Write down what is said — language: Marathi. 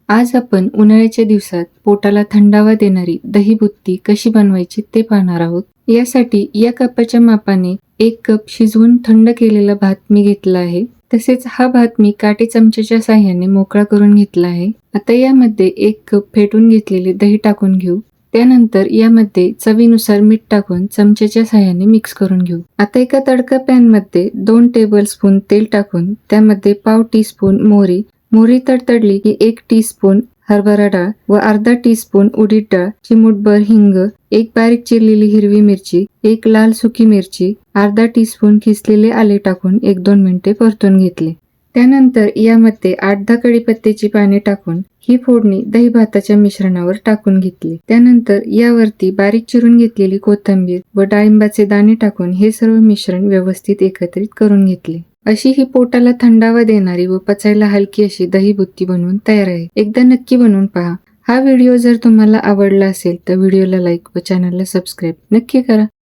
आज आपण उन्हाळ्याच्या दिवसात पोटाला थंडावा देणारी दही बुत्ती कशी बनवायची ते पाहणार आहोत। यासाठी या कपाच्या मापाने 1 कप शिजवून थंड केलेला भात मी घेतला आहे। तसेच हा भात मी काटे चमच्याच्या साहाय्याने मोकळा करून घेतला आहे। आता यामध्ये 1 कप फेटून घेतलेले दही टाकून घेऊ। त्यानंतर यामध्ये चवीनुसार मीठ टाकून चमच्याच्या साहाय्याने मिक्स करून घेऊ। आता एका तडका पॅन मध्ये 2 टेबलस्पून तेल टाकून त्यामध्ये पाव टीस्पून मोहरी तडतडली की 1 टीस्पून हरभरा डाळ व अर्धा टीस्पून उडीद डाळ, चिमूटभर हिंग, 1 बारीक चिरलेली हिरवी मिरची, 1 लाल सुकी मिरची, अर्धा टीस्पून किसलेले आले टाकून 1-2 मिनिटे परतून घेतले। त्यानंतर यामध्ये 8-10 कढीपत्त्याची पाने टाकून ही फोडणी दही भाताच्या मिश्रणावर टाकून घेतली। त्यानंतर यावरती बारीक चिरून घेतलेली कोथिंबीर व डाळिंबाचे दाणे टाकून हे सर्व मिश्रण व्यवस्थित एकत्रित करून घेतले। अशी ही पोटाला थंडावा देणारी व पचायला हलकी अशी दही बुत्ती बनवून तयार आहे। एकदा नक्की बनवून पहा। हा व्हिडिओ जर तुम्हाला आवडला असेल तर व्हिडिओला लाईक व चॅनलला सबस्क्राईब नक्की करा।